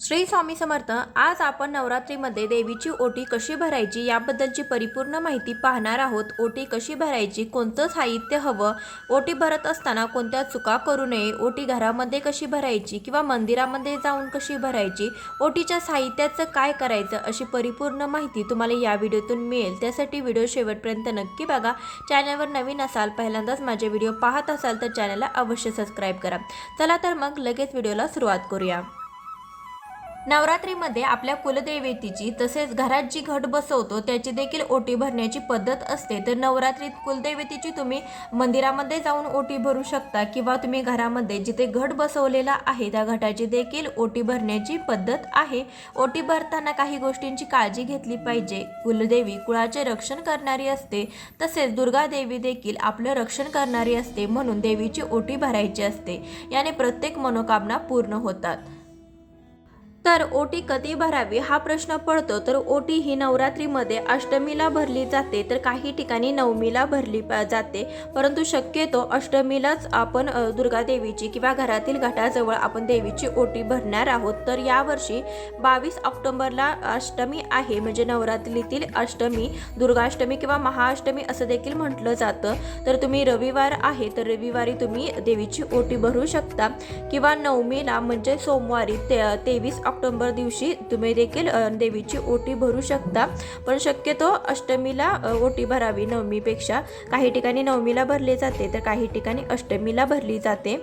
श्री स्वामी समर्थ. आज आपण नवरात्रीमध्ये देवीची ओटी कशी भरायची याबद्दलची परिपूर्ण माहिती पाहणार आहोत. ओटी कशी भरायची, कोणतं साहित्य हवं, ओटी भरत असताना कोणत्या चुका करू नये, ओटी घरामध्ये कशी भरायची किंवा मंदिरामध्ये जाऊन कशी भरायची, ओटीच्या साहित्याचं काय करायचं, अशी परिपूर्ण माहिती तुम्हाला या व्हिडिओतून मिळेल. त्यासाठी व्हिडिओ शेवटपर्यंत नक्की बघा. चॅनलवर नवीन असाल, पहिल्यांदाच माझे व्हिडिओ पाहत असाल तर चॅनलला अवश्य सबस्क्राईब करा. चला तर मग लगेच व्हिडिओला सुरुवात करूया. नवरात्रीमध्ये आपल्या कुलदेवतेची तसेच घरात जी घट बसवतो त्याची देखील ओटी भरण्याची पद्धत असते. तर नवरात्रीत कुलदेवतेची तुम्ही मंदिरामध्ये जाऊन ओटी भरू शकता किंवा तुम्ही घरामध्ये जिथे घट बसवलेला आहे त्या घटाची देखील ओटी भरण्याची पद्धत आहे. ओटी भरताना काही गोष्टींची काळजी घेतली पाहिजे. कुलदेवी कुळाचे रक्षण करणारी असते, तसेच दुर्गा देवी देखील आपलं रक्षण करणारी असते, म्हणून देवीची ओटी भरायची असते. याने प्रत्येक मनोकामना पूर्ण होतात. तर ओटी कधी भरावी हा प्रश्न पडतो. तर ओटी ही नवरात्रीमध्ये अष्टमीला भरली जाते, तर काही ठिकाणी नवमीला भरली जाते, परंतु शक्यतो अष्टमीलाच आपण दुर्गा देवीची किंवा घरातील घटाजवळ आपण देवीची ओटी भरणार आहोत. तर यावर्षी 22 ऑक्टोबरला अष्टमी आहे, म्हणजे नवरात्रीतील अष्टमी, दुर्गाष्टमी किंवा महाअष्टमी असं देखील म्हटलं जातं. तर तुम्ही रविवार आहे तर रविवारी तुम्ही देवीची ओटी भरू शकता किंवा नवमीला म्हणजे सोमवारी 23 ऑक्टोबर दिवशी तुम्ही देखील देवीची ओटी भरू शकता. पण शक्यतो अष्टमीला ओटी भरावी नवमीपेक्षा. काही ठिकाणी नवमीला भरली जाते तर काही ठिकाणी अष्टमीला भरली जाते.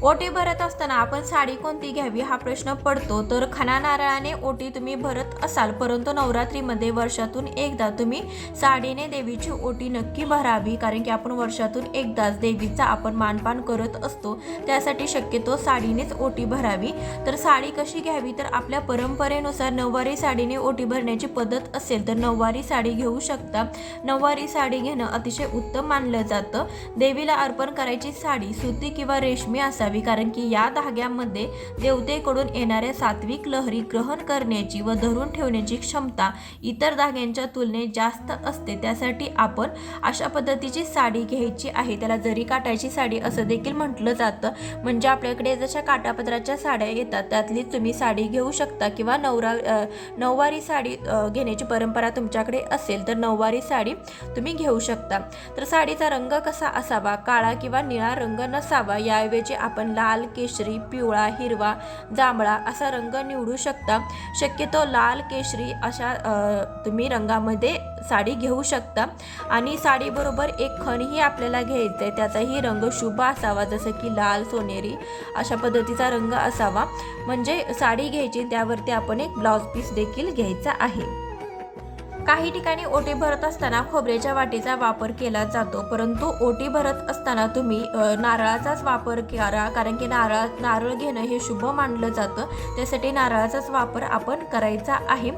ओटी भरत असताना आपण साडी कोणती घ्यावी हा प्रश्न पडतो. तर खणा नारळाने ओटी तुम्ही भरत असाल, परंतु नवरात्रीमध्ये वर्षातून एकदा तुम्ही साडीने देवीची ओटी नक्की भरावी, कारण की आपण वर्षातून एकदाच देवीचा आपण मानपान करत असतो. त्यासाठी शक्यतो साडीनेच ओटी भरावी. तर साडी कशी घ्यावी, तर आपल्या परंपरेनुसार नऊवारी साडीने ओटी भरण्याची पद्धत असेल तर नऊवारी साडी घेऊ शकता. नऊवारी साडी घेणं अतिशय उत्तम मानलं जातं. देवीला अर्पण करायची साडी सुती किंवा रेशमी असावी, कारण की या धाग्यामध्ये देवतेकडून येणाऱ्या सात्विक लहरी ग्रहण करण्याची व धरून ठेवण्याची क्षमता इतर धाग्यांच्या तुलनेत जास्त असते. त्यासाठी आपण अशा पद्धतीची साडी घ्यायची आहे. त्याला जरी काटायची साडी असं देखील म्हटलं जातं. म्हणजे आपल्याकडे जशा काटापदराच्या साड्या येतात त्यातलीच तुम्ही साडी घेऊ शकता किंवा नऊवारी साडी घेण्याची परंपरा तुमच्याकडे असेल तर नऊवारी साडी तुम्ही घेऊ शकता. तर साडीचा रंग कसा असावा, काळा किंवा निळा रंग नसावा. याऐवजी आपण लाल, केशरी, पिवळा, हिरवा, जांभळा असा रंग निवडू शकता. शक्यतो लाल, केशरी अशा तुम्ही रंगामध्ये साडी घेऊ शकता. आणि साडीबरोबर एक खणही आपल्याला घ्यायचं आहे. त्याचाही रंग शुभ असावा, जसं की लाल, सोनेरी अशा पद्धतीचा रंग असावा. म्हणजे साडी घ्यायची, त्यावरती आपण एक ब्लाउज पीस देखील घ्यायचा आहे. काही ठिकाणी ओटी भरत असताना खोबऱ्याच्या वाटीचा वापर केला जातो, परंतु ओटी भरत असताना तुम्ही नारळाचाच वापर करा, कारण की नारळ घेणं हे शुभ मानलं जातं. त्यासाठी नारळाचाच वापर आपण करायचा आहे.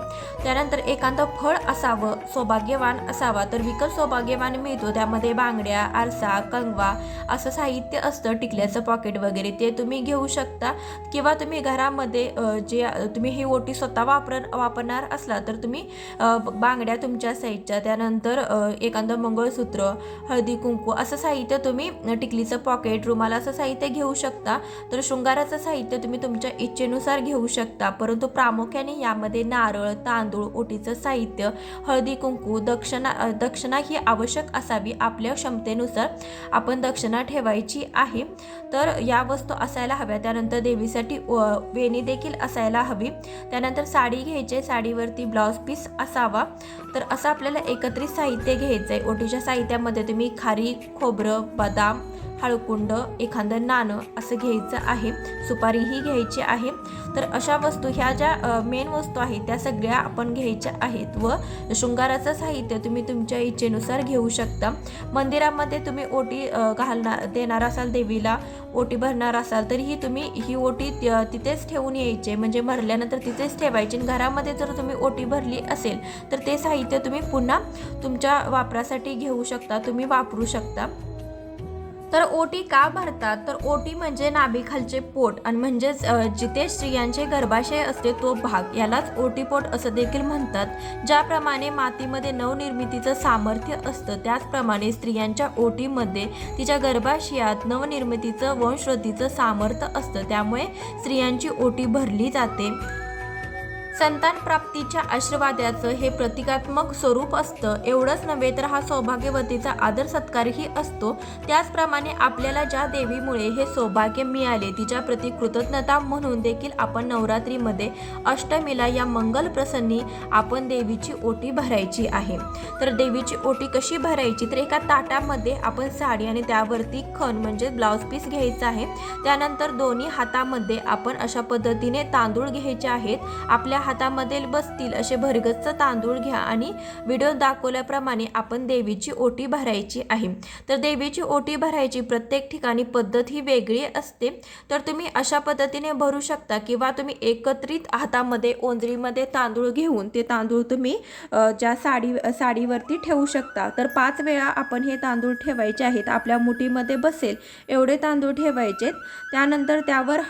त्यानंतर एखादं फळ असावं, सौभाग्यवान असावा. तर विकत सौभाग्यवान मिळतो, त्यामध्ये बांगड्या, आरसा, कंगवा असं साहित्य असतं, टिकल्याचं पॉकेट वगैरे, ते तुम्ही घेऊ शकता. किंवा तुम्ही घरामध्ये जे तुम्ही ही ओटी स्वतः वापरणार असला तर तुम्ही बांगड्या तुमच्या साईजच्या, त्यानंतर एखादं मंगळसूत्र, हळदी कुंकू असं साहित्य तुम्ही, टिकलीचं पॉकेट, रुमाल असं साहित्य घेऊ शकता. तर शृंगाराचं साहित्य तुम्ही तुमच्या इच्छेनुसार घेऊ शकता, परंतु प्रामुख्याने यामध्ये नारळ, तांदूळ, ओटीचं साहित्य, हळदी कुंकू, दक्षिणा ही आवश्यक असावी. आपल्या क्षमतेनुसार आपण दक्षिणा ठेवायची आहे. तर या वस्तू असायला हव्या. त्यानंतर देवीसाठी वेणी देखील असायला हवी. त्यानंतर साडी घ्यायची, साडीवरती ब्लाउज पीस असावा. तर असं आपल्याला एकत्रित साहित्य घ्यायचं आहे. ओटीच्या साहित्यामध्ये तुम्ही खारीक, खोबरं, बदाम, हळकुंड, एखादं नाणं असं घ्यायचं आहे. सुपारीही घ्यायची आहे. तर अशा वस्तू ह्या ज्या मेन वस्तू आहेत त्या सगळ्या आपण घ्यायच्या आहेत. व शृंगाराचं साहित्य तुम्ही तुमच्या इच्छेनुसार घेऊ शकता. मंदिरामध्ये तुम्ही ओटी देणार असाल, देवीला ओटी भरणार असाल, तर तुम्ही ही ओटी तिथेच ठेवून यायची, म्हणजे भरल्यानंतर तिथेच ठेवायची. घरामध्ये जर तुम्ही ओटी भरली असेल तर ते साहित्य तुम्ही पुन्हा तुमच्या वापरासाठी घेऊ शकता, तुम्ही वापरू शकता. तर ओटी का भरतात? तर ओटी म्हणजे नाभीखालचे पोट आणि म्हणजेच जिथे स्त्रियांचे गर्भाशय असते तो भाग, यालाच ओटीपोट असं देखील म्हणतात. ज्याप्रमाणे मातीमध्ये नवनिर्मितीचं सामर्थ्य असतं, त्याचप्रमाणे स्त्रियांच्या ओटीमध्ये तिच्या गर्भाशयात नवनिर्मितीचं वंशवृद्धीचं सामर्थ्य असतं. त्यामुळे स्त्रियांची ओटी भरली जाते. संतान प्राप्तीच्या आशीर्वादाचं हे प्रतिकात्मक स्वरूप असतं. एवढंच नव्हे तर हा सौभाग्यवतीचा आदर सत्कारही असतो. त्याचप्रमाणे आपल्याला ज्या देवीमुळे हे सौभाग्य मिळाले तिच्या प्रति कृतज्ञता म्हणून देखील आपण नवरात्रीमध्ये अष्टमीला या मंगल प्रसंगी आपण देवीची ओटी भरायची आहे. तर देवीची ओटी कशी भरायची? तर एका ताटामध्ये आपण साडी आणि त्यावरती खण म्हणजे ब्लाउज पीस घ्यायचा आहे. त्यानंतर दोन्ही हातामध्ये आपण अशा पद्धतीने तांदूळ घ्यायचे आहेत. आपल्या हातामध्ये बसतील असे भरगच्च तांदूळ घ्या आणि व्हिडिओ दाखवल्याप्रमाणे आपण देवीची ओटी भरायची आहे. तर देवीची ओटी भरायची प्रत्येक ठिकाणी पद्धत ही वेगळी असते. तर तुम्ही अशा पद्धतीने भरू शकता किंवा तुम्ही एकत्रित हातामध्ये ओंजळीमध्ये तांदूळ घेऊन ते तांदूळ तुम्ही ज्या साडीवरती ठेवू शकता. तर 5 वेळा आपण हे तांदूळ ठेवायचे आहेत. आपल्या मुठीमध्ये बसेल एवढे तांदूळ ठेवायचे. त्यानंतर त्यावर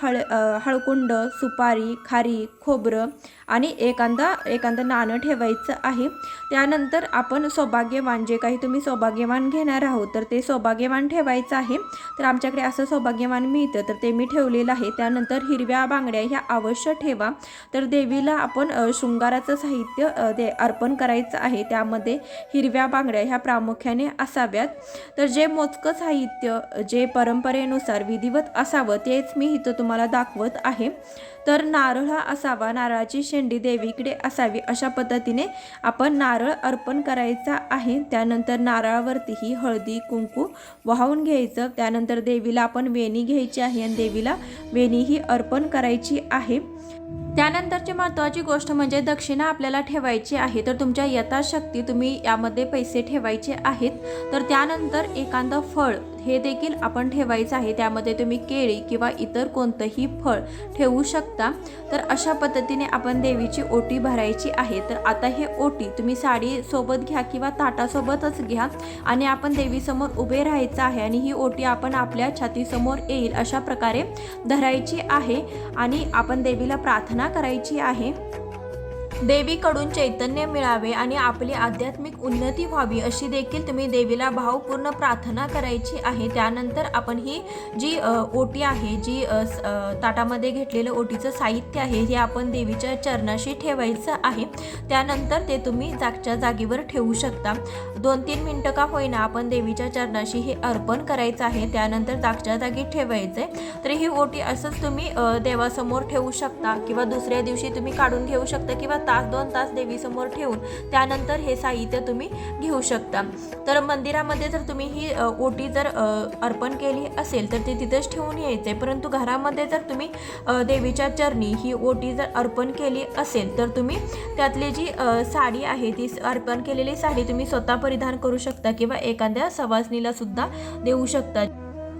हळकुंड, सुपारी, खारी, खोबरं आणि एखादं नाणं ठेवायचं आहे. त्यानंतर आपण सौभाग्यवान, जे काही तुम्ही सौभाग्यवान घेणार आहोत तर ते सौभाग्यवान ठेवायचं आहे. तर आमच्याकडे असं सौभाग्यवान मिळतं तर ते मी ठेवलेलं आहे. त्यानंतर हिरव्या बांगड्या ह्या अवश्य ठेवा. तर देवीला आपण शृंगाराचं साहित्य अर्पण करायचं आहे. त्यामध्ये हिरव्या बांगड्या ह्या प्रामुख्याने असाव्यात. तर जे मोजकं साहित्य जे परंपरेनुसार विधिवत असावं तेच मी इथं तुम्हाला दाखवत आहे. तर नारळ हा असावा, नारळाची शेंडी देवीकडे असावी. अशा पद्धतीने आपण नारळ अर्पण करायचा आहे. त्यानंतर नारळावरतीही हळदी कुंकू वाहून घ्यायचं. त्यानंतर देवीला आपण वेणी घ्यायची आहे आणि देवीला वेणी ही अर्पण करायची आहे. त्यानंतरची महत्त्वाची गोष्ट म्हणजे दक्षिणा आपल्याला ठेवायची आहे. तर तुमच्या यथाशक्ती तुम्ही यामध्ये पैसे ठेवायचे आहेत. तर त्यानंतर एखादं फळ हे देखील आपण ठेवायचं आहे. त्यामध्ये तुम्ही केळी किंवा इतर कोणतंही फळ ठेवू शकता. तर अशा पद्धतीने आपण देवीची ओटी भरायची आहे. तर आता हे ओटी तुम्ही साडीसोबत घ्या किंवा ताटासोबतच घ्या आणि आपण देवीसमोर उभे राहायचं आहे आणि ही ओटी आपण आपल्या छातीसमोर येईल अशा प्रकारे धरायची आहे आणि आपण देवीला प्रार्थना करायची आहे. देवीकडून चैतन्य मिळावे आणि आपली आध्यात्मिक उन्नती व्हावी अशी देखील तुम्ही देवीला भावपूर्ण प्रार्थना करायची आहे. त्यानंतर आपण ही जी ओटी आहे, जी ताटामध्ये घेतलेलं ओटीचं साहित्य आहे हे आपण देवीच्या चरणाशी ठेवायचं आहे. त्यानंतर ते तुम्ही जागच्या जागेवर ठेवू शकता. 2-3 मिनटं का होईना आपण देवीच्या चरणाशी हे अर्पण करायचं आहे. त्यानंतर जागच्या जागी ठेवायचं आहे. तर ही ओटी असंच तुम्ही देवासमोर ठेवू शकता किंवा दुसऱ्या दिवशी तुम्ही काढून घेऊ शकता किंवा 1-2 तास देवीसमोर ठेवून त्यानंतर हे साहित्य तुम्ही घेऊ शकता. तर मंदिरामध्ये जर तुम्ही ही ओटी जर अर्पण केली असेल तर ते तिथेच ठेवून यायचे. परंतु घरामध्ये जर तुम्ही देवीच्या चरणी ही ओटी जर अर्पण केली असेल तर तुम्ही त्यातली जी साडी आहे ती अर्पण केलेली साडी तुम्ही स्वतः परिधान करू शकता किंवा एखाद्या सवासणीला सुद्धा देऊ शकता.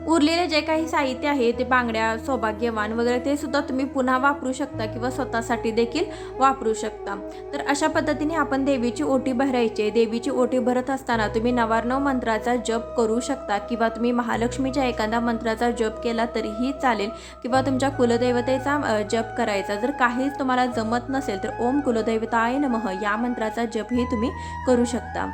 उरलेले जे काही साहित्य आहे ते बांगड्या, सौभाग्यवान वगैरे ते सुद्धा तुम्ही पुन्हा वापरू शकता किंवा स्वतःसाठी देखील वापरू शकता. तर अशा पद्धतीने आपण देवीची ओटी भरायची. देवीची ओटी भरत असताना तुम्ही 99 मंत्राचा जप करू शकता किंवा तुम्ही महालक्ष्मीच्या एखाद्या मंत्राचा जप केला तरीही चालेल किंवा तुमच्या कुलदैवतेचा जप करायचा. जर काहीच तुम्हाला जमत नसेल तर ओम कुलदैवताय नमः या मंत्राचा जपही तुम्ही करू शकता.